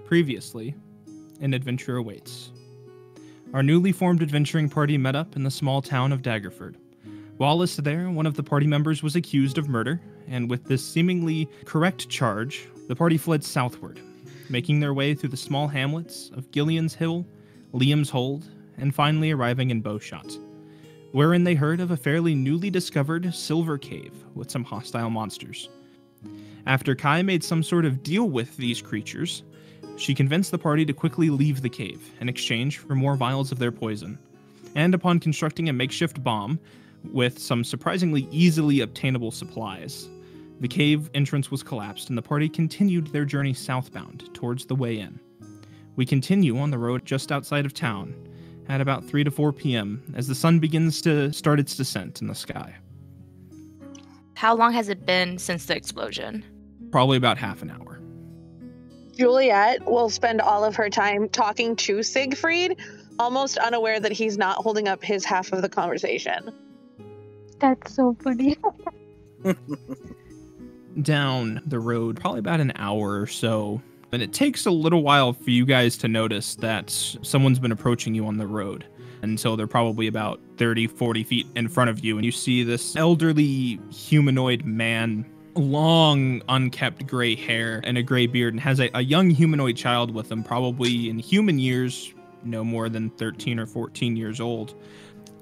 Previously, an adventure awaits. Our newly formed adventuring party met up in the small town of Daggerford. Whilst there, one of the party members was accused of murder, and with this seemingly correct charge, the party fled southward, making their way through the small hamlets of Gillian's Hill, Liam's Hold, and finally arriving in Bowshot, wherein they heard of a fairly newly discovered silver cave with some hostile monsters. After Kai made some sort of deal with these creatures, she convinced the party to quickly leave the cave in exchange for more vials of their poison. And upon constructing a makeshift bomb with some surprisingly easily obtainable supplies, the cave entrance was collapsed and the party continued their journey southbound towards the way in. We continue on the road just outside of town at about 3 to 4 p.m. as the sun begins to start its descent in the sky. How long has it been since the explosion? Probably about half an hour. Juliet will spend all of her time talking to Siegfried, almost unaware that he's not holding up his half of the conversation. That's so funny. Down the road, probably about an hour or so, and it takes a little while for you guys to notice that someone's been approaching you on the road. And so they're probably about 30, 40 feet in front of you, and you see this elderly humanoid man, long, unkept gray hair and a gray beard, and has a young humanoid child with him, probably in human years, no more than 13 or 14 years old.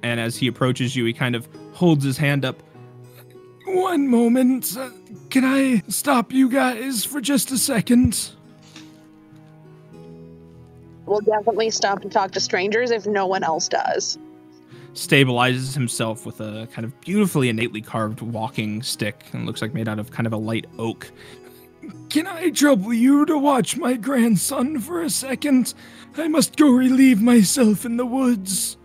And as he approaches you, he kind of holds his hand up. One moment. Can I stop you guys for just a second? We'll definitely stop and talk to strangers if no one else does. Stabilizes himself with a kind of beautifully innately carved walking stick, and looks like made out of kind of a light oak. Can I trouble you to watch my grandson for a second? I must go relieve myself in the woods.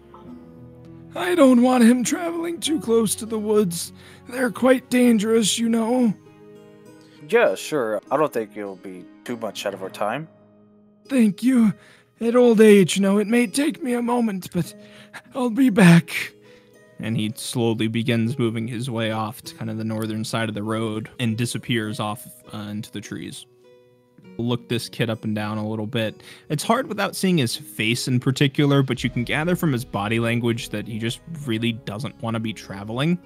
I don't want him traveling too close to the woods. They're quite dangerous, you know. Yeah, sure. I don't think it'll be too much out of our time. Thank you. At old age, you know, it may take me a moment, but I'll be back. And he slowly begins moving his way off to kind of the northern side of the road and disappears off into the trees. Look this kid up and down a little bit. It's hard without seeing his face in particular, but you can gather from his body language that he just really doesn't want to be traveling.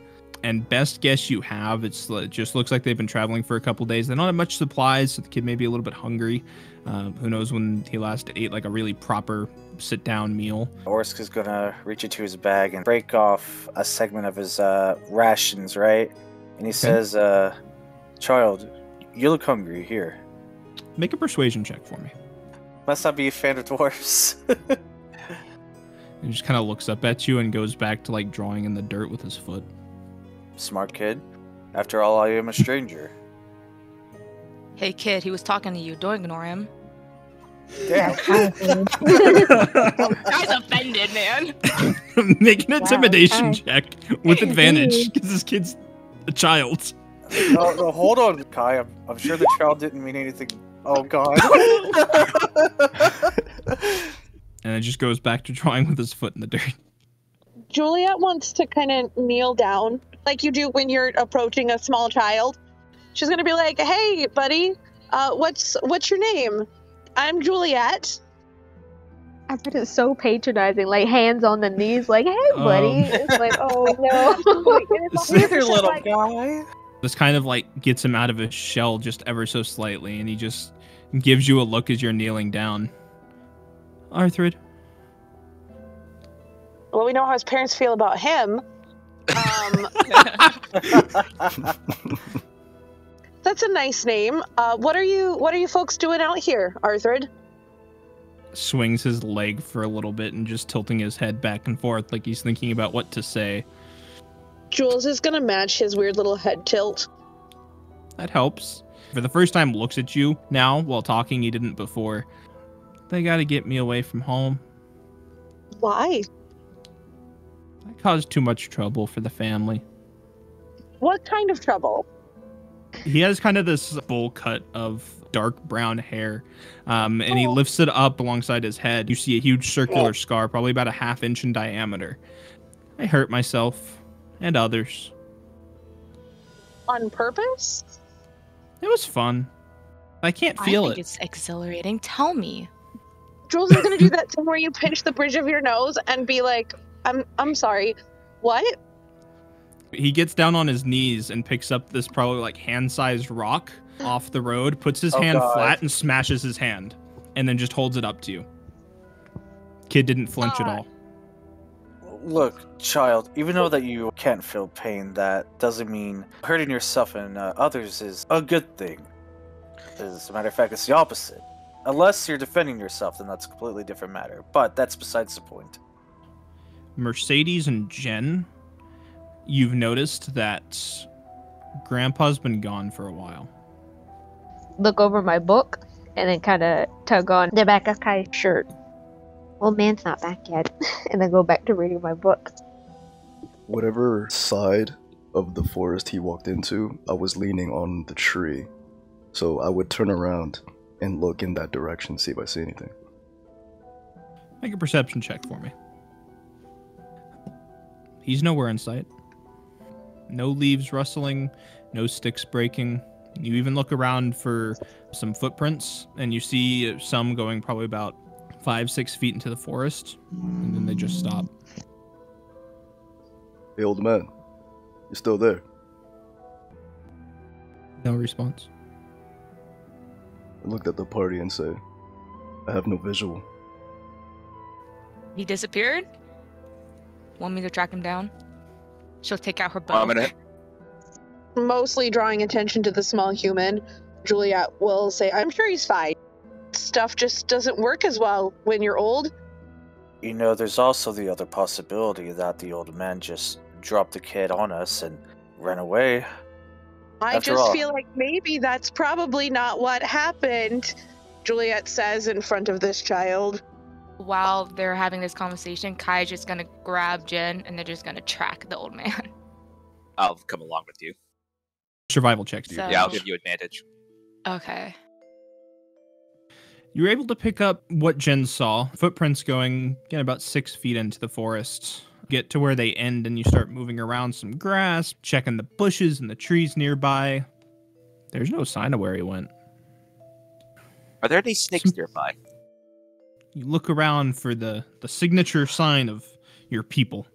And best guess you have, it just looks like they've been traveling for a couple days. They don't have much supplies, so the kid may be a little bit hungry. Who knows when he last ate like a really proper sit-down meal. Orsik is gonna reach into his bag and break off a segment of his rations, right? And he says, "Child, you look hungry. Here. Make a persuasion check for me." Must not be a fan of dwarfs." He just kind of looks up at you and goes back to like drawing in the dirt with his foot. Smart kid. After all, I am a stranger. Hey kid, he was talking to you. Don't ignore him. Damn. Guy's offended, man. Make an intimidation Wow. check with advantage, because this kid's a child. No, hold on, Kai. I'm sure the child didn't mean anything. Oh, God. And it just goes back to drawing with his foot in the dirt. Juliet wants to kind of kneel down, like you do when you're approaching a small child. She's going to be like, "Hey, buddy, what's your name? I'm Juliet." I bet it's so patronizing, like hands on the knees, like, "Hey, buddy." It's like, oh no. Here, little guy. This kind of like gets him out of his shell just ever so slightly, and he just gives you a look as you're kneeling down. Arthrid. Well, we know how his parents feel about him. That's a nice name. What are you folks doing out here, Arthrid? Swings his leg for a little bit and just tilting his head back and forth like he's thinking about what to say. Jules is gonna match his weird little head tilt. That helps. For the first time looks at you now while talking, he didn't before. They gotta get me away from home. Why? I caused too much trouble for the family. What kind of trouble? He has kind of this bowl cut of dark brown hair, and he lifts it up alongside his head. You see a huge circular scar, probably about a half-inch in diameter. I hurt myself and others. On purpose? It was fun. I can't feel I think it. it's exhilarating. Tell me. Jules is gonna do that thing where you pinch the bridge of your nose and be like, I'm sorry, what? He gets down on his knees and picks up this probably like hand-sized rock off the road, puts his hand God. flat and smashes his hand, and then just holds it up to you. Kid didn't flinch at all. Look, child, even though that you can't feel pain, that doesn't mean hurting yourself and others is a good thing. As a matter of fact, it's the opposite. Unless you're defending yourself, then that's a completely different matter. But that's besides the point. Mercedes and Jen, you've noticed that Grandpa's been gone for a while. Look over my book and then kind of tug on the back of Kai's shirt. Old man's not back yet. And then go back to reading my book. Whatever side of the forest he walked into, I was leaning on the tree. So I would turn around and look in that direction, see if I see anything. Make a perception check for me. He's nowhere in sight. No leaves rustling, no sticks breaking. You even look around for some footprints, and you see some going probably about 5-6 feet into the forest, and then they just stop. Hey, old man, you still there? No response. I looked at the party and said, I have no visual. He disappeared? Want me to track him down? She'll take out her bow. Mostly drawing attention to the small human, Juliet will say, I'm sure he's fine. Stuff just doesn't work as well when you're old. You know, there's also the other possibility that the old man just dropped the kid on us and ran away. I After just all. feel like maybe that's probably not what happened, Juliet says in front of this child. While they're having this conversation, Kai's just gonna grab Jen and they're just gonna track the old man. I'll come along with you. Survival checks. So- Yeah, I'll give you advantage. Okay. You were able to pick up what Jen saw. Footprints going, again, about 6 feet into the forest. Get to where they end and you start moving around some grass, checking the bushes and the trees nearby. There's no sign of where he went. Are there any snakes nearby? You look around for the signature sign of your people.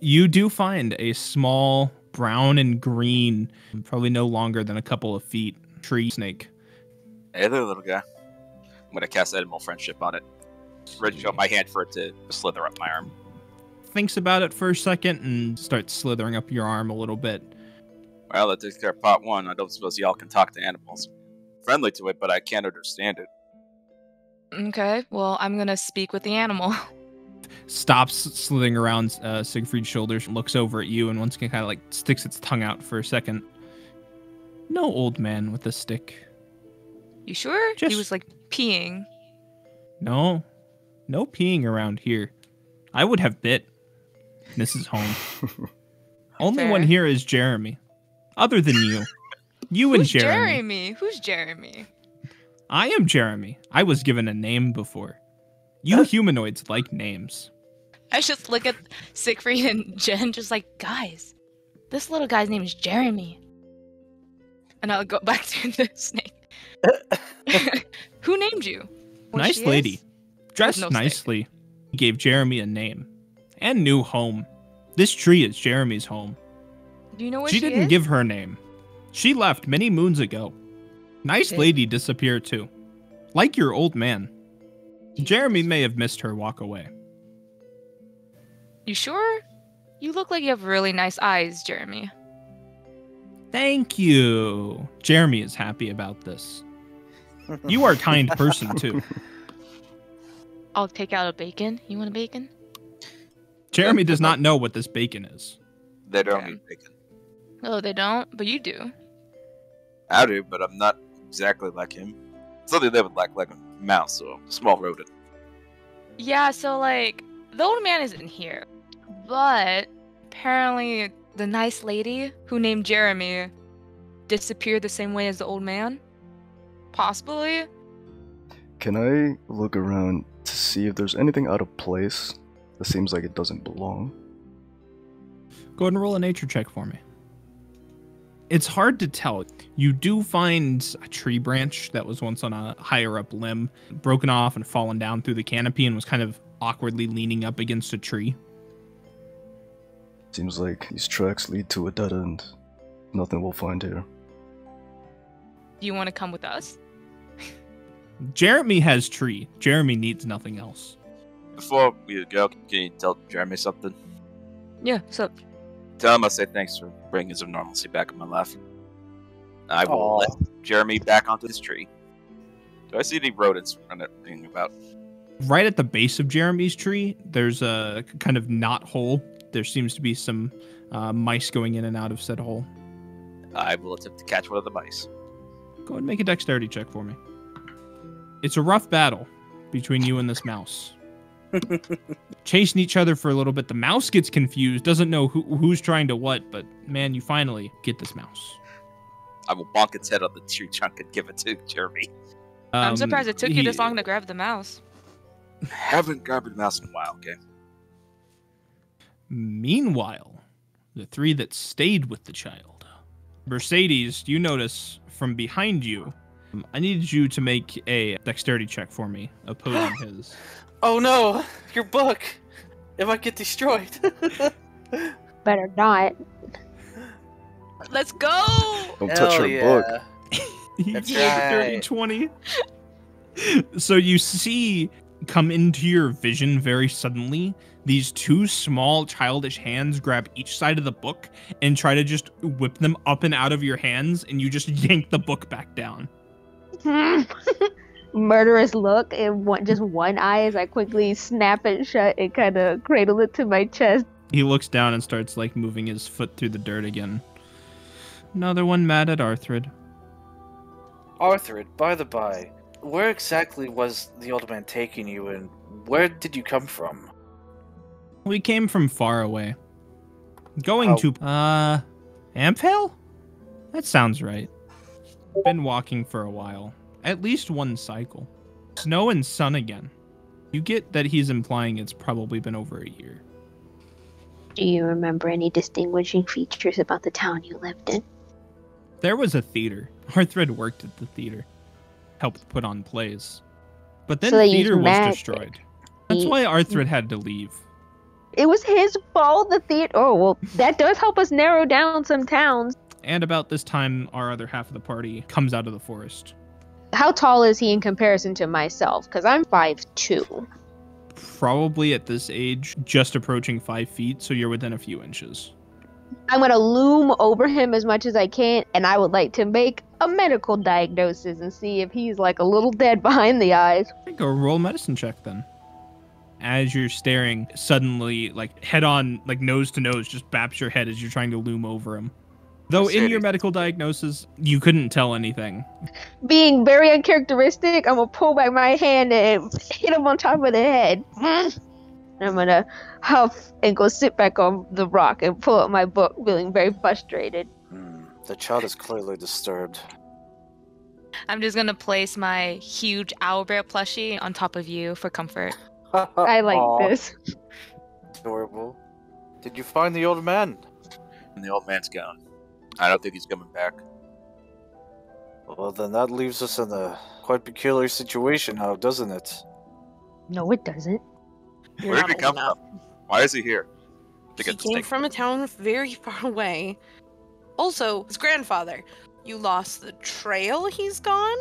You do find a small brown and green, probably no longer than a couple of feet, tree snake. Hey there, little guy. I'm gonna cast Animal Friendship on it. Reach out my hand for it to slither up my arm. Thinks about it for a second and starts slithering up your arm a little bit. Well, that takes care of part one. I don't suppose y'all can talk to animals. Friendly to it, but I can't understand it. Okay, well, I'm gonna speak with the animal. Stops slithering around Siegfried's shoulders, looks over at you, and once again kind of like sticks its tongue out for a second. No old man with a stick. You sure? Just- He was like peeing. No peeing around here. I would have bit. This is home. Only one Fair. here is Jeremy. Other than you. You and Who's Jeremy. Jeremy? Who's Jeremy? I am Jeremy. I was given a name before. You humanoids like names. I just look at Siegfried and Jen, just like, guys, this little guy's name is Jeremy. And I'll go back to the snake. Who named you? What Nice she lady. is? Dressed no stick. nicely. Gave Jeremy a name. And new home. This tree is Jeremy's home. Do you know where She she didn't is? give her name. She left many moons ago. Nice Okay. lady disappeared too. Like your old man. Jeremy may have missed her walk away. You sure? You look like you have really nice eyes, Jeremy. Thank you. Jeremy is happy about this. You are a kind person too. I'll take out a bacon. You want a bacon? Jeremy does not know what this bacon is. They don't Okay. eat bacon. Oh, they don't, but you do. I do, but I'm not exactly like him. So they live like a mouse or a small rodent. Yeah, so like the old man isn't here, but apparently the nice lady who named Jeremy disappeared the same way as the old man. Possibly. Can I look around to see if there's anything out of place that seems like it doesn't belong? Go ahead and roll a nature check for me. It's hard to tell. You do find a tree branch that was once on a higher up limb, broken off and fallen down through the canopy and was kind of awkwardly leaning up against a tree. Seems like these tracks lead to a dead end. Nothing we'll find here. Do you want to come with us? Jeremy has tree. Jeremy needs nothing else. Before we go, can you tell Jeremy something? Yeah, so Tell him I say thanks for bringing some normalcy back in my life. I will Aw. let Jeremy back onto this tree. Do I see any rodents running about? Right at the base of Jeremy's tree, there's a kind of knot hole. There seems to be some mice going in and out of said hole. I will attempt to catch one of the mice. Go ahead and make a dexterity check for me. It's a rough battle between you and this mouse. Chasing each other for a little bit. The mouse gets confused, doesn't know who's trying to what, but man, you finally get this mouse. I will bonk its head on the tree trunk and give it to Jeremy. I'm surprised it took you this long to grab the mouse. Haven't grabbed a mouse in a while, okay? Meanwhile, the three that stayed with the child. Mercedes, you notice from behind you, I need you to make a dexterity check for me, opposing his. Oh no, your book! It might get destroyed. Better not. Let's go! Don't touch Hell her yeah. book. You That's get a dirty right. 20. So you see come into your vision very suddenly these two small childish hands grab each side of the book and try to just whip them up and out of your hands, and you just yank the book back down. Murderous look and just one eye as I quickly snap it shut and kind of cradle it to my chest. He looks down and starts like moving his foot through the dirt again. Another one mad at Arthrid. Arthur, by the by, where exactly was the old man taking you, and where did you come from? We came from far away. Going to, Amphail? That sounds right. Been walking for a while. At least one cycle. Snow and sun again. You get that he's implying it's probably been over a year. Do you remember any distinguishing features about the town you lived in? There was a theater. Arthrid worked at the theater. Helped put on plays. But then So they used theater was magic. destroyed. That's why Arthrid had to leave. It was his fault, the theater. Oh, well, that does help us narrow down some towns. And about this time, our other half of the party comes out of the forest. How tall is he in comparison to myself? Because I'm 5'2". Probably at this age, just approaching 5 feet, so you're within a few inches. I'm going to loom over him as much as I can, and I would like to make a medical diagnosis and see if he's like a little dead behind the eyes. Go roll medicine check then. As you're staring, suddenly, like head on, like nose to nose, just baps your head as you're trying to loom over him. Though in your medical diagnosis, you couldn't tell anything. Being very uncharacteristic, I'm going to pull back my hand and hit him on top of the head. And I'm going to huff and go sit back on the rock and pull up my book, feeling very frustrated. The child is clearly disturbed. I'm just gonna place my huge owlbear plushie on top of you for comfort. I like Aw, this. Adorable. Did you find the old man? And the old man's gone. I don't think he's coming back. Well, then that leaves us in a quite peculiar situation now, doesn't it? No, it doesn't. Where did he come from? Why is he here? To He get the came snake. from a town very far away. Also, his grandfather. You lost the trail, he's gone?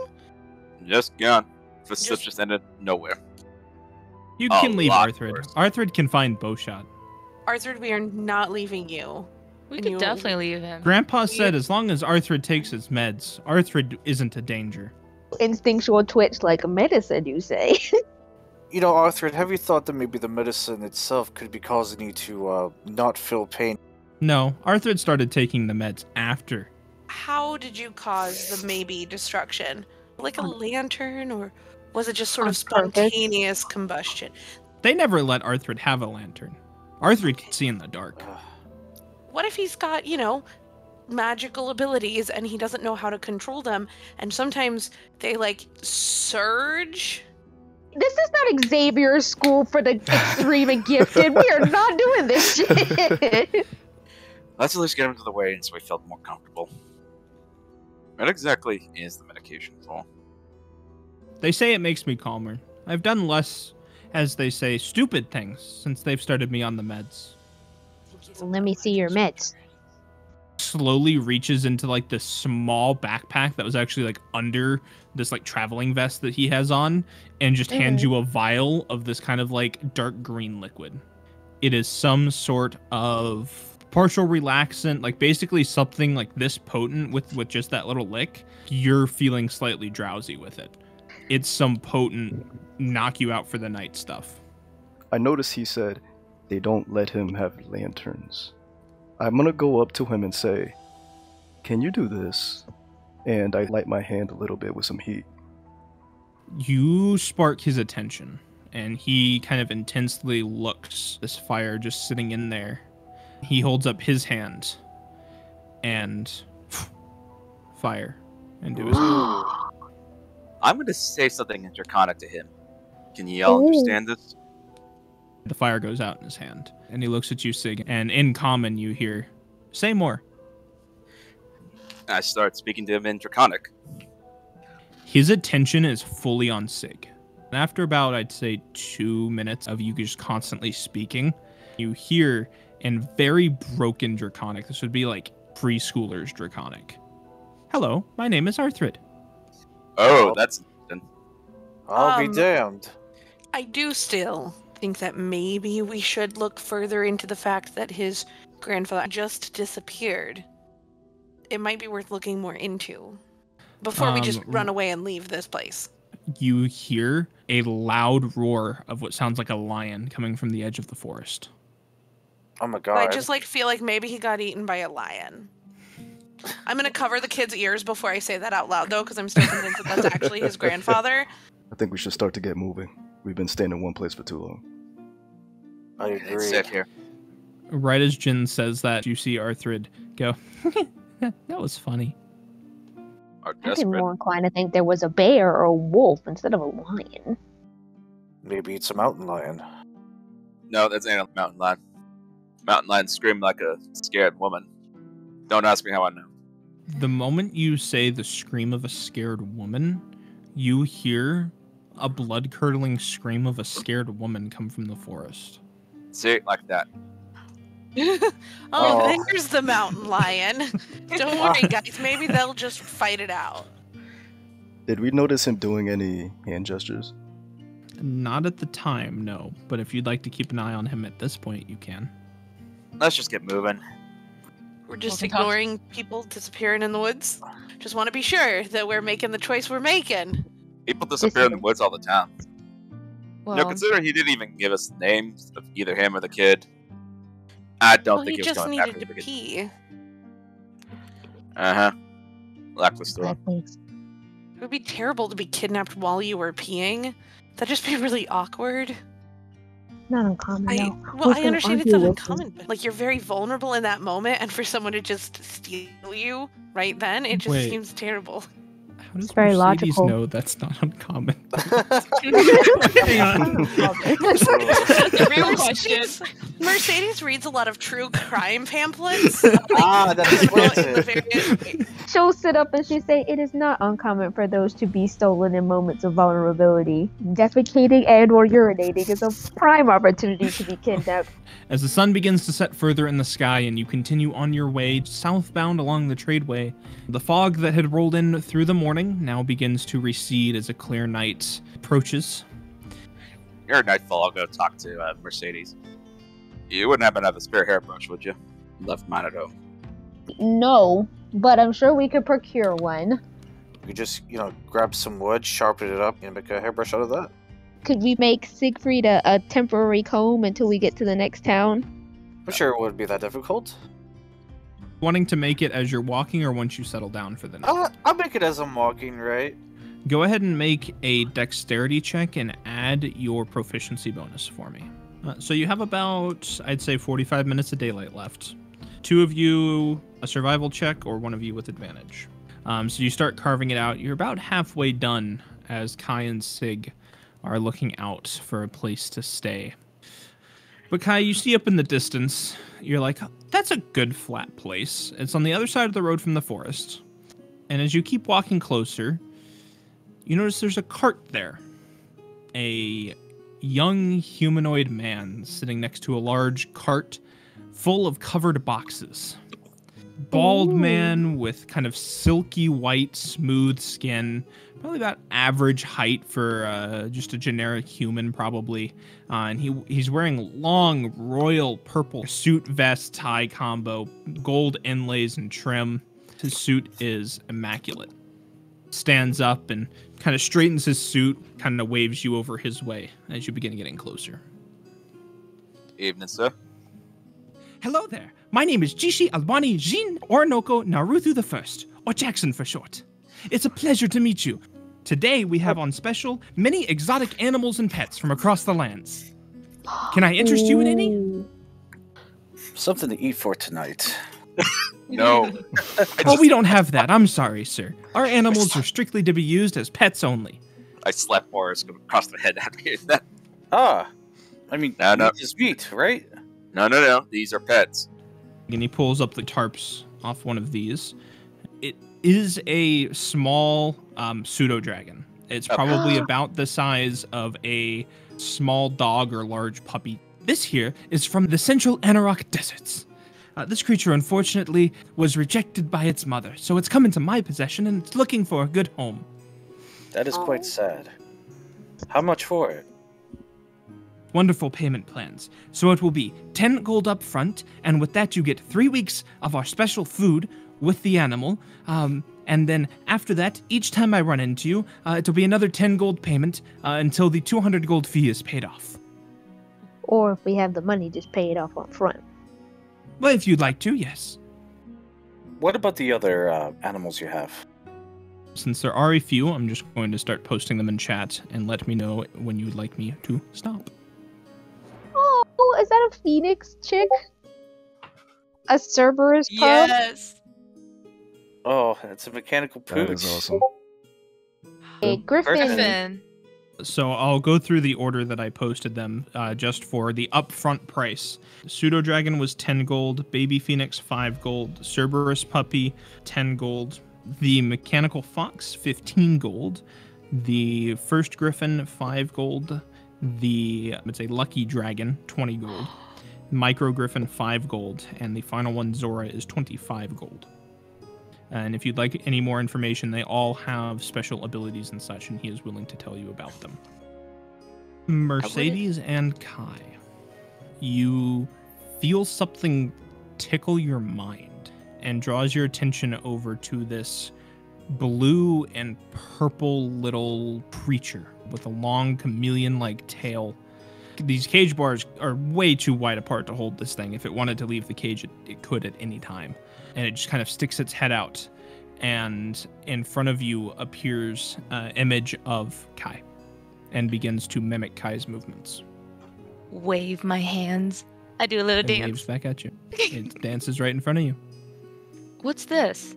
Just gone. Footsteps Just- just ended nowhere. You A can leave lot Arthrid. worse. Arthrid can find Bowshot. Arthur, we are not leaving you. We And could you- definitely leave him. Grandpa said as long as Arthrid takes his meds, Arthrid isn't a danger. Instinctual twitch like a medicine, you say? You know, Arthur, have you thought that maybe the medicine itself could be causing you to not feel pain? No, Arthrid started taking the meds after. How did you cause the maybe destruction? Like a lantern, or was it just sort of On purpose. spontaneous combustion? They never let Arthrid have a lantern. Arthrid can see in the dark. What if he's got, magical abilities and he doesn't know how to control them, and sometimes they, surge? This is not Xavier's school for the extremely gifted. We are not doing this shit. Let's at least get him to the way so he felt more comfortable. What exactly is the medication for? They say it makes me calmer. I've done less, as they say, stupid things since they've started me on the meds. Let me see your meds. Slowly reaches into like this small backpack that was actually like under this like traveling vest that he has on, and just hands you a vial of this kind of like dark green liquid. It is some sort of partial relaxant, like basically something like this potent with just that little lick. You're feeling slightly drowsy with it. It's some potent knock you out for the night stuff. I noticed he said they don't let him have lanterns. I'm gonna go up to him and say, "Can you do this?" And I light my hand a little bit with some heat. You spark his attention, and he kind of intensely looks at this fire just sitting in there. He holds up his hand, and fire into his hand. I'm going to say something in Draconic to him. Can you all understand this? The fire goes out in his hand, and he looks at you, Sig, and in common you hear, "Say more." I start speaking to him in Draconic. His attention is fully on Sig. And after about, I'd say, 2 minutes of you just constantly speaking, you hear in very broken Draconic, this would be like preschoolers Draconic, "Hello, my name is Arthrid." Oh, that's interesting. I'll be damned. I do still think that maybe we should look further into the fact that his grandfather just disappeared. It might be worth looking more into before we just run away and leave this place. You hear a loud roar of what sounds like a lion coming from the edge of the forest. Oh my god. I just feel like maybe he got eaten by a lion. I'm gonna cover the kid's ears before I say that out loud, though, because I'm still convinced that that's actually his grandfather. I think we should start to get moving. We've been staying in one place for too long. I agree. Sit here. Right as Jin says that, you see Arthrid go, "That was funny." Are I'd be desperate. more inclined to think there was a bear or a wolf instead of a lion. Maybe it's a mountain lion. No, that's ain't a mountain lion. Mountain lion screamed like a scared woman. Don't ask me how I know. The moment you say the scream of a scared woman, you hear a blood-curdling scream of a scared woman come from the forest. Say it like that. Oh. There's the mountain lion. Don't worry, guys. Maybe they'll just fight it out. Did we notice him doing any hand gestures? Not at the time, no. But if you'd like to keep an eye on him at this point, you can. Let's just get moving. We're just Walkie-talkie. ignoring people disappearing in the woods. Just want to be sure that we're making the choice we're making. People disappear in the woods all the time. Well, No, considering he didn't even give us the names of either him or the kid. I don't Well, think he he was just going needed after to the kid. pee. Uh-huh. Lackluster. Bad things. It would be terrible to be kidnapped while you were peeing. That'd just be really awkward. Not uncommon, I no. I understand it's not argue with uncommon, but like you're very vulnerable in that moment, and for someone to just steal you right then, it just Wait. seems terrible. How does It's very Mercedes logical. know that's not uncommon? hang on. Real question. Mercedes reads a lot of true crime pamphlets. Ah, that explains in the it. very- She'll sit up and she'll say, "It is not uncommon for those to be stolen in moments of vulnerability. Defecating and or urinating is a prime opportunity to be kidnapped." As the sun begins to set further in the sky and you continue on your way southbound along the tradeway, the fog that had rolled in through the morning now begins to recede as a clear night approaches. You're a nightfall. I'll go talk to Mercedes. You wouldn't happen to have a spare hairbrush, would you? Left mine at home. No, but I'm sure we could procure one. You just, grab some wood, sharpen it up, and make a hairbrush out of that. Could we make Siegfried a temporary comb until we get to the next town? I'm sure it wouldn't be that difficult. Wanting to make it as you're walking or once you settle down for the night? I'll make it as I'm walking, right? Go ahead and make a dexterity check and add your proficiency bonus for me. So you have about, I'd say, 45 minutes of daylight left. 2 of you a survival check or 1 of you with advantage. So you start carving it out. You're about halfway done as Kai and Sig are looking out for a place to stay. But Kai, you see up in the distance, you're like, that's a good flat place. It's on the other side of the road from the forest. And as you keep walking closer, you notice there's a cart there. A young humanoid man sitting next to a large cart full of covered boxes. Bald man with kind of silky white, smooth skin, probably about average height for just a generic human, probably. And he's wearing long royal purple suit vest tie combo, gold inlays and trim. His suit is immaculate. Stands up and kind of straightens his suit, kind of waves you over his way as you begin getting closer. Evening, sir. Hello there. My name is Jishi Albani Jin Orinoco Naruthu I, or Jackson for short. It's a pleasure to meet you. Today we have on special many exotic animals and pets from across the lands. Can I interest you in any? Something to eat for tonight. No. Oh, we don't have that. I'm sorry, sir. Our animals are strictly to be used as pets only. I slapped Boris across the head at me. I mean, No. meat is meat, right? No. These are pets. And he pulls up the tarps off one of these. It is a small pseudo-dragon. It's probably about the size of a small dog or large puppy. This here is from the central Anarok deserts. This creature, unfortunately, was rejected by its mother, so it's come into my possession and it's looking for a good home. That is quite sad. How much for it? Wonderful payment plans. So it will be 10 gold up front, and with that you get 3 weeks of our special food with the animal. And then after that, each time I run into you, it'll be another 10 gold payment until the 200 gold fee is paid off. Or if we have the money, just pay it off up front. Well, if you'd like to, yes. What about the other animals you have? Since there are a few, I'm just going to start posting them in chat and let me know when you'd like me to stop. Oh, is that a phoenix chick? A Cerberus pup? Yes. Oh, it's a mechanical pooch. That is awesome. A griffin. Griffin. So I'll go through the order that I posted them just for the upfront price. Pseudo Dragon was 10 gold, Baby Phoenix 5 gold, Cerberus Puppy 10 gold, the Mechanical Fox 15 gold, the First Griffin 5 gold, it's a Lucky Dragon 20 gold, Micro Griffin 5 gold, and the final one Zora is 25 gold. And if you'd like any more information, they all have special abilities and such, and he is willing to tell you about them. Mercedes and Kai, you feel something tickle your mind and draws your attention over to this blue and purple little creature with a long chameleon-like tail. These cage bars are way too wide apart to hold this thing. If it wanted to leave the cage, it could at any time. And it just kind of sticks its head out. And in front of you appears an image of Kai and begins to mimic Kai's movements. Wave my hands. I do a little And dance. waves back at you. It dances right in front of you. What's this?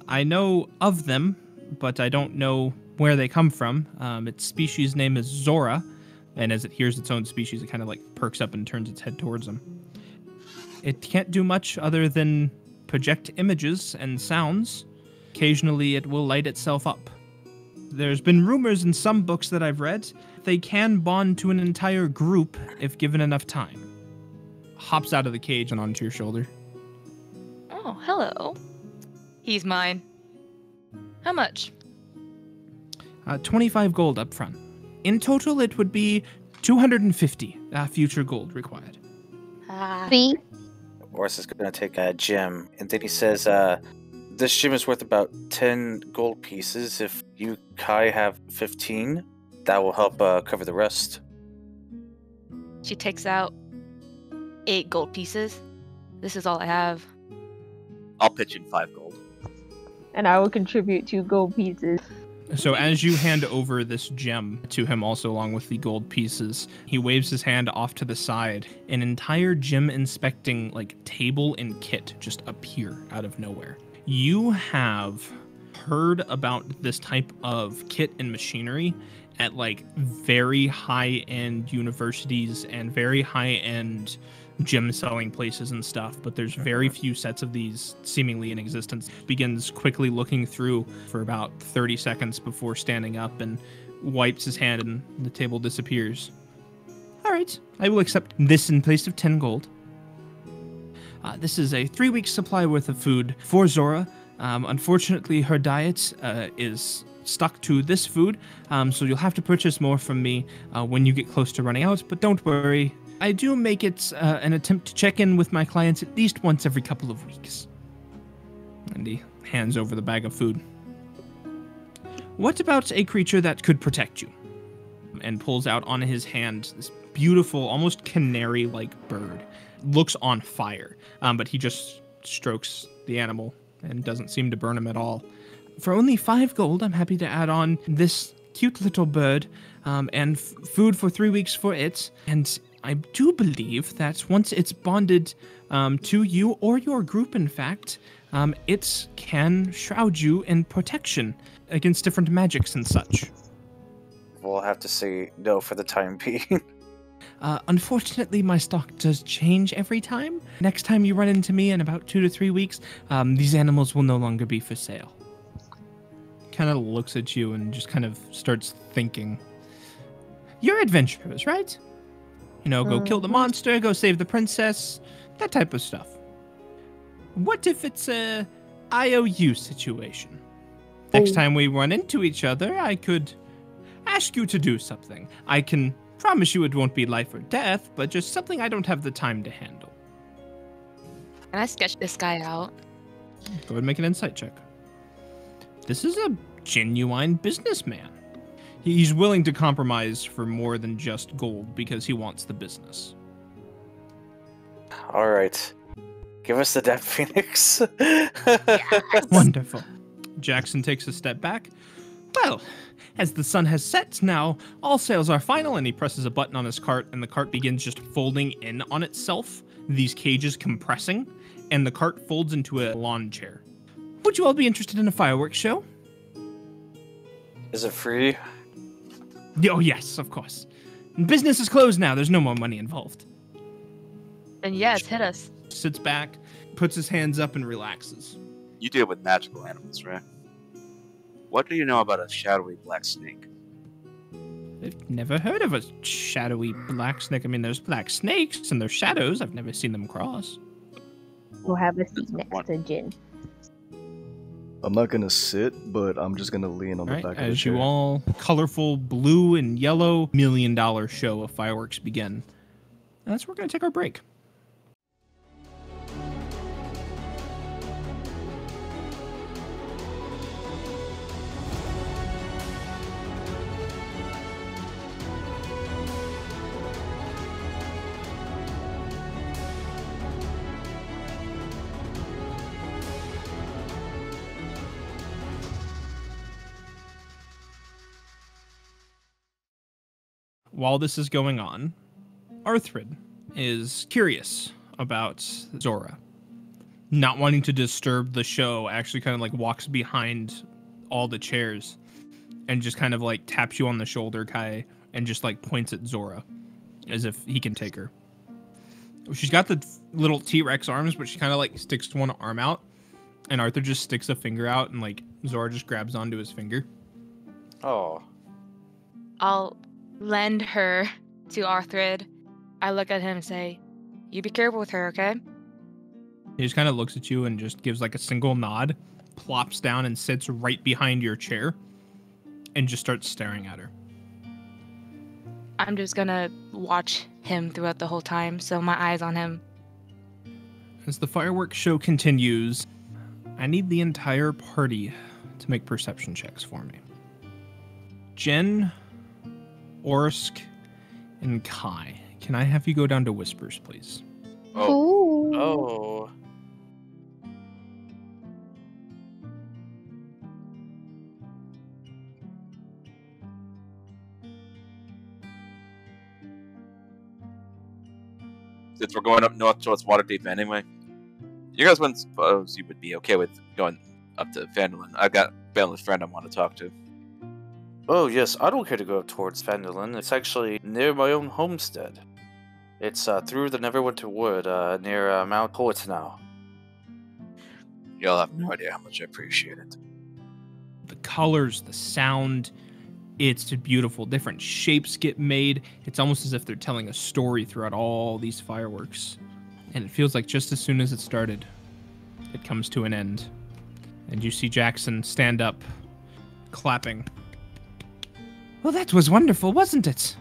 I know of them, but I don't know where they come from. Its species name is Zora, and as it hears its own species, it kind of like perks up and turns its head towards them. It can't do much other than project images and sounds. Occasionally, it will light itself up. There's been rumors in some books that I've read they can bond to an entire group if given enough time. Hops out of the cage and onto your shoulder. Oh, hello. He's mine. How much? 25 gold up front. In total, it would be 250 future gold required. See? Oris is going to take a gem, and then he says, this gem is worth about 10 gold pieces. If you, Kai, have 15, that will help cover the rest. She takes out 8 gold pieces. This is all I have. I'll pitch in 5 gold. And I will contribute 2 gold pieces. So as you hand over this gem to him also along with the gold pieces, he waves his hand off to the side. An entire gem inspecting table and kit just appear out of nowhere. You have heard about this type of kit and machinery at very high-end universities and very high-end gem selling places and stuff, but there's very few sets of these seemingly in existence. Begins quickly looking through for about 30 seconds before standing up and wipes his hand and the table disappears. All right, I will accept this in place of 10 gold. This is a 3-week supply worth of food for Zora. Unfortunately, her diet is stuck to this food, so you'll have to purchase more from me when you get close to running out, but don't worry. I do make it an attempt to check in with my clients at least once every couple of weeks. And he hands over the bag of food. What about a creature that could protect you? And pulls out on his hand this beautiful, almost canary-like bird. Looks on fire, but he just strokes the animal and doesn't seem to burn him at all. For only 5 gold, I'm happy to add on this cute little bird and food for 3 weeks for it. And I do believe that once it's bonded to you or your group, in fact, it can shroud you in protection against different magics and such. We'll have to say no for the time being. Unfortunately, my stock does change every time. Next time you run into me in about 2 to 3 weeks, these animals will no longer be for sale. Kind of looks at you and just kind of starts thinking. You're adventurers, right? You know, go kill the monster, go save the princess, that type of stuff. What if it's a IOU situation? Next time we run into each other, I could ask you to do something. I can promise you it won't be life or death, but just something I don't have the time to handle. Can I sketch this guy out? Go ahead and make an insight check. This is a genuine businessman. He's willing to compromise for more than just gold because he wants the business. All right. Give us the dead phoenix. Yes. Wonderful. Jackson takes a step back. Well, as the sun has set now, all sales are final, and he presses a button on his cart, and the cart begins just folding in on itself, these cages compressing, and the cart folds into a lawn chair. Would you all be interested in a fireworks show? Is it free? Oh, yes, of course. Business is closed now. There's no more money involved. Then yes, hit us. Sits back, puts his hands up, and relaxes. You deal with magical animals, right? What do you know about a shadowy black snake? I've never heard of a shadowy black snake. I mean, there's black snakes and there's shadows. I've never seen them cross. We'll have a seat next to Jin. I'm not gonna sit, but I'm just gonna lean on the back of the As chair. you all colorful blue and yellow $1 million show of fireworks begin. And that's where we're going to take our break. While this is going on, Arthrid is curious about Zora. Not wanting to disturb the show, actually kind of like walks behind all the chairs and just kind of like taps you on the shoulder, Kai, and just like points at Zora as if he can take her. She's got the little T-Rex arms, but she kind of like sticks one arm out, and Arthur just sticks a finger out, and like Zora just grabs onto his finger. Oh. I'll lend her to Arthrid. I look at him and say, you be careful with her, okay? He just kind of looks at you and just gives like a single nod, plops down and sits right behind your chair, and just starts staring at her. I'm just gonna watch him throughout the whole time, so my eyes on him. As the fireworks show continues, I need the entire party to make perception checks for me. Jen, Orsk, and Kai. Can I have you go down to whispers, please? Oh. Ooh. Oh. Since we're going up north towards Waterdeep anyway, you guys wouldn't suppose you would be okay with going up to Vandalin. I've got a family friend I want to talk to. Oh, yes, I don't care to go up towards Vandalin. It's actually near my own homestead. It's through the Neverwinter Wood near Mount Hoytnau. Y'all have no idea how much I appreciate it. The colors, the sound, it's beautiful. Different shapes get made. It's almost as if they're telling a story throughout all these fireworks. And it feels like just as soon as it started, it comes to an end. And you see Jackson stand up, clapping. Well, that was wonderful, wasn't it?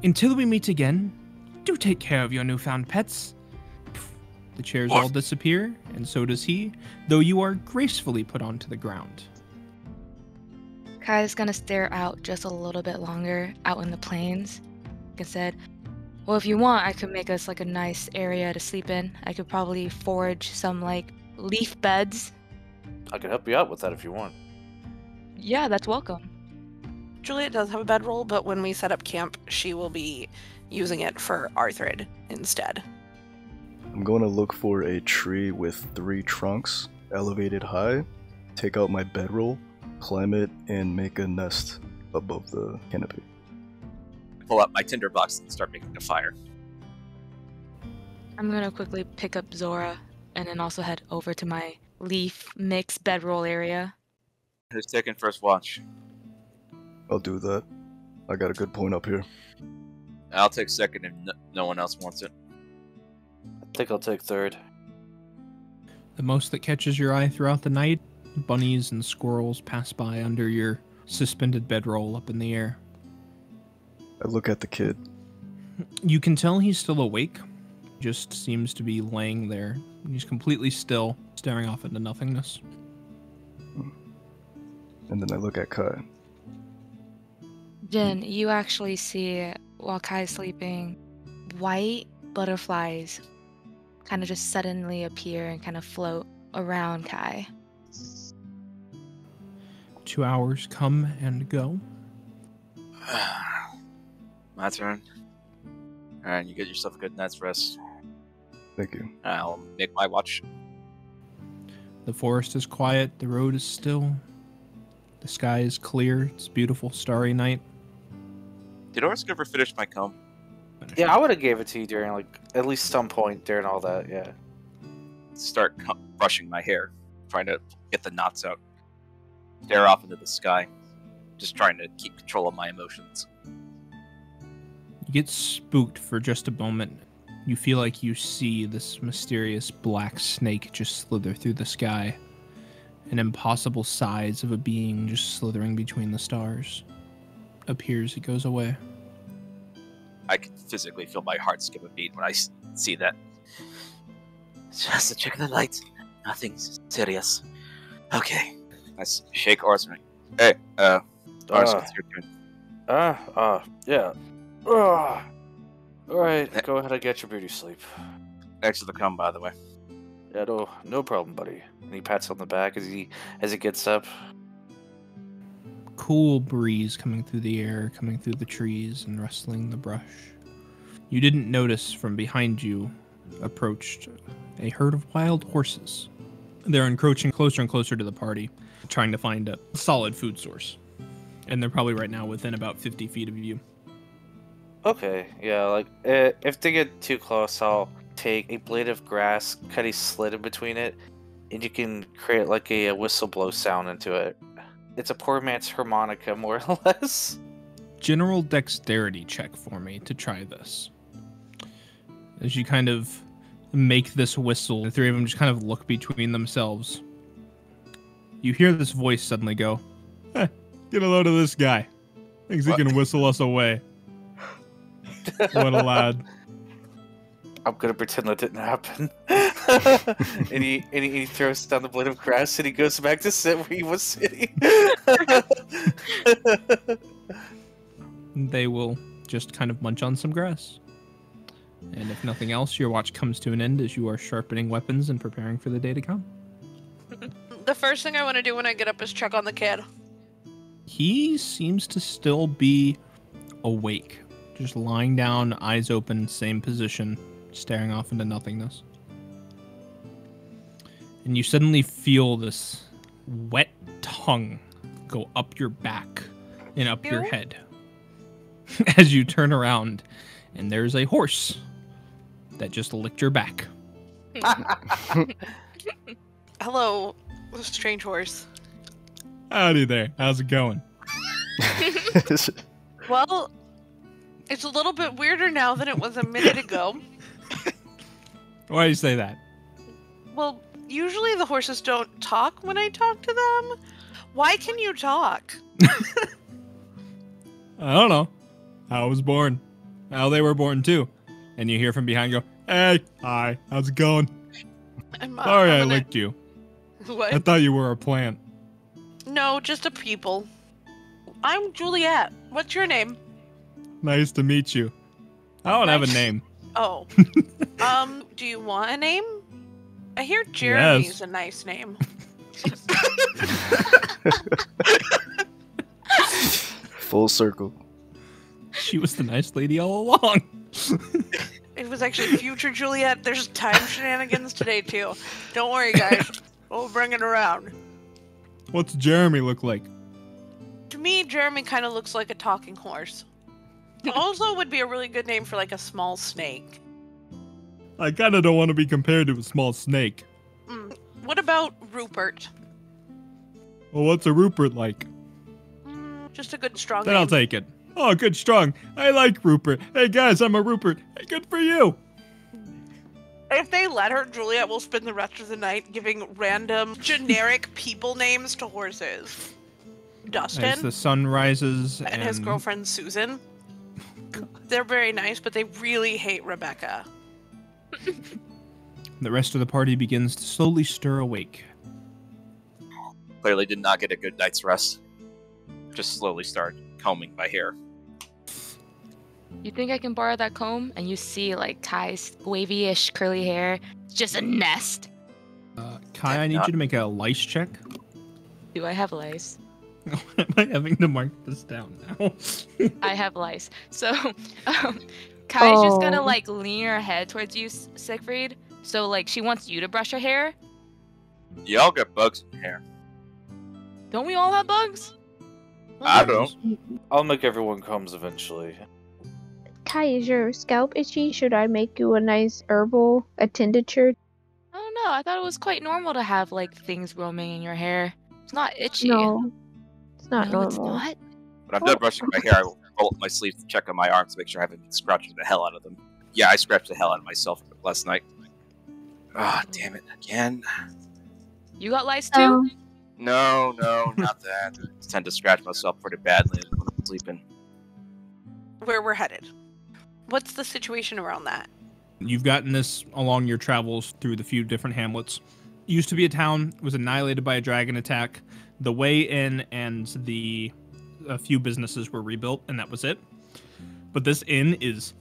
Until we meet again, do take care of your newfound pets. The chairs all disappear, and so does he, though you are gracefully put onto the ground. Kai's gonna stare out just a little bit longer out in the plains and said, well, if you want, I could make us like a nice area to sleep in. I could probably forage some like leaf beds. I can help you out with that if you want. Yeah, that's welcome. Juliet does have a bedroll, but when we set up camp, she will be using it for Arthrid instead. I'm going to look for a tree with 3 trunks, elevated high, take out my bedroll, climb it, and make a nest above the canopy. Pull out my tinderbox and start making a fire. I'm gonna quickly pick up Zora and then also head over to my leaf mix bedroll area. Who's taking first watch? I'll do that. I got a good point up here. I'll take second if no one else wants it. I think I'll take third. The most that catches your eye throughout the night, bunnies and squirrels pass by under your suspended bedroll up in the air. I look at the kid. You can tell he's still awake. Just seems to be laying there. He's completely still, staring off into nothingness. And then I look at Kai. Jin, you actually see, while Kai's sleeping, white butterflies kind of just suddenly appear and kind of float around Kai. 2 hours come and go. My turn. Alright, you get yourself a good night's rest. Thank you. I'll make my watch. The forest is quiet, the road is still. The sky is clear, it's a beautiful starry night. Did Orsik ever finish my comb? Yeah, I would have gave it to you during, like, at least some point during all that, yeah. Start brushing my hair, trying to get the knots out. Stare off into the sky. Just trying to keep control of my emotions. You get spooked for just a moment. You feel like you see this mysterious black snake just slither through the sky. An impossible size of a being just slithering between the stars. Appears, it goes away. I can physically feel my heart skip a beat when I see that. It's just a trick of the light. Nothing serious. Okay. I shake Orsik. Hey, Orsik, it's your turn. Yeah. Alright, go ahead and get your beauty sleep. Thanks for the comb, by the way. Yeah, no problem, buddy. And he pats on the back as he gets up. Cool breeze coming through the air, coming through the trees and rustling the brush. You didn't notice from behind you approached a herd of wild horses. They're encroaching closer and closer to the party, trying to find a solid food source. And they're probably right now within about 50 feet of you. Okay, yeah, like, if they get too close, I'll take a blade of grass, cut a slit in between it, and you can create, like, a whistle blow sound into it. It's a poor man's harmonica, more or less. General dexterity check for me to try this. As you kind of make this whistle, the 3 of them just kind of look between themselves. You hear this voice suddenly go, "Get a load of this guy. Thinks he can whistle us away." What a lad. I'm gonna pretend that didn't happen. and he throws down the blade of grass and he goes back to sit where he was sitting. They will just kind of munch on some grass. And if nothing else, your watch comes to an end as you are sharpening weapons and preparing for the day to come. The first thing I want to do when I get up is check on the kid. He seems to still be awake. Just lying down, eyes open, same position, staring off into nothingness. And you suddenly feel this wet tongue go up your back and up your head as you turn around and there's a horse that just licked your back. Hello, strange horse. Howdy there. How's it going? Well, it's a little bit weirder now than it was a minute ago. Why do you say that? Well, usually the horses don't talk when I talk to them. Why can you talk? I don't know. How I was born. How they were born too. And you hear from behind go, hey, hi, how's it going? Sorry I licked you. What? I thought you were a plant. No, just a people. I'm Juliet. What's your name? Nice to meet you. I don't have a name. Oh. Do you want a name? I hear Jeremy's Yes. a nice name. Full circle. She was the nice lady all along. It was actually future Juliet. There's time shenanigans today, too. Don't worry, guys. We'll bring it around. What's Jeremy look like? To me, Jeremy kind of looks like a talking horse. Also would be a really good name for, like, a small snake. I kind of don't want to be compared to a small snake. What about Rupert? Well, what's a Rupert like? Just a good, strong Then name. I'll take it. Oh, good, strong. I like Rupert. Hey, guys, I'm a Rupert. Hey, good for you. If they let her, Juliet will spend the rest of the night giving random, generic people names to horses. Dustin. As the sun rises and his girlfriend Susan. They're very nice, but they really hate Rebecca. The rest of the party begins to slowly stir awake. Clearly did not get a good night's rest. Just slowly start combing my hair. You think I can borrow that comb? And you see, like, Kai's wavy-ish curly hair. It's just a nest. Kai, I need you to make a lice check. Do I have lice? Am I having to mark this down now? I have lice. So, Kai's just gonna, Oh. like, lean her head towards you, Siegfried. So, like, she wants you to brush her hair. Y'all got bugs in hair. Don't we all have bugs? I don't. I'll make everyone comes eventually. Kai, is your scalp itchy? Should I make you a nice herbal tincture? I don't know. I thought it was quite normal to have, like, things roaming in your hair. It's not itchy. No, it's not No, normal. it's not. When I'm done brushing my hair, I will roll up my sleeves to check on my arms to make sure I haven't been scratching the hell out of them. Yeah, I scratched the hell out of myself last night. Ah, damn it, again. You got lice too? Oh. No, not that. I tend to scratch myself pretty badly when I'm sleeping. Where we're headed. What's the situation around that? You've gotten this along your travels through the few different hamlets. Used to be a town, was annihilated by a dragon attack. The way in and a few businesses were rebuilt, and that was it. But this inn is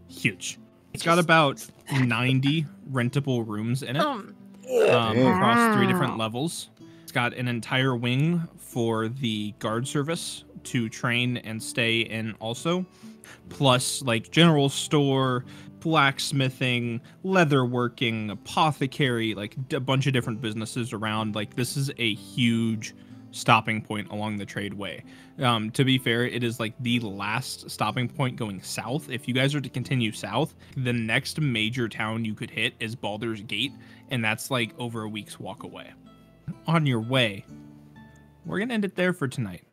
huge. It's got about 90 rentable rooms in it, across 3 different levels. It's got an entire wing for the guard service to train and stay in also. Plus, like, general store, blacksmithing, leatherworking, apothecary, like a bunch of different businesses around. Like, this is a huge stopping point along the trade way. To be fair, it is like the last stopping point going south. If you guys are to continue south, the next major town you could hit is Baldur's Gate, and that's like over a week's walk away. On your way, we're gonna end it there for tonight.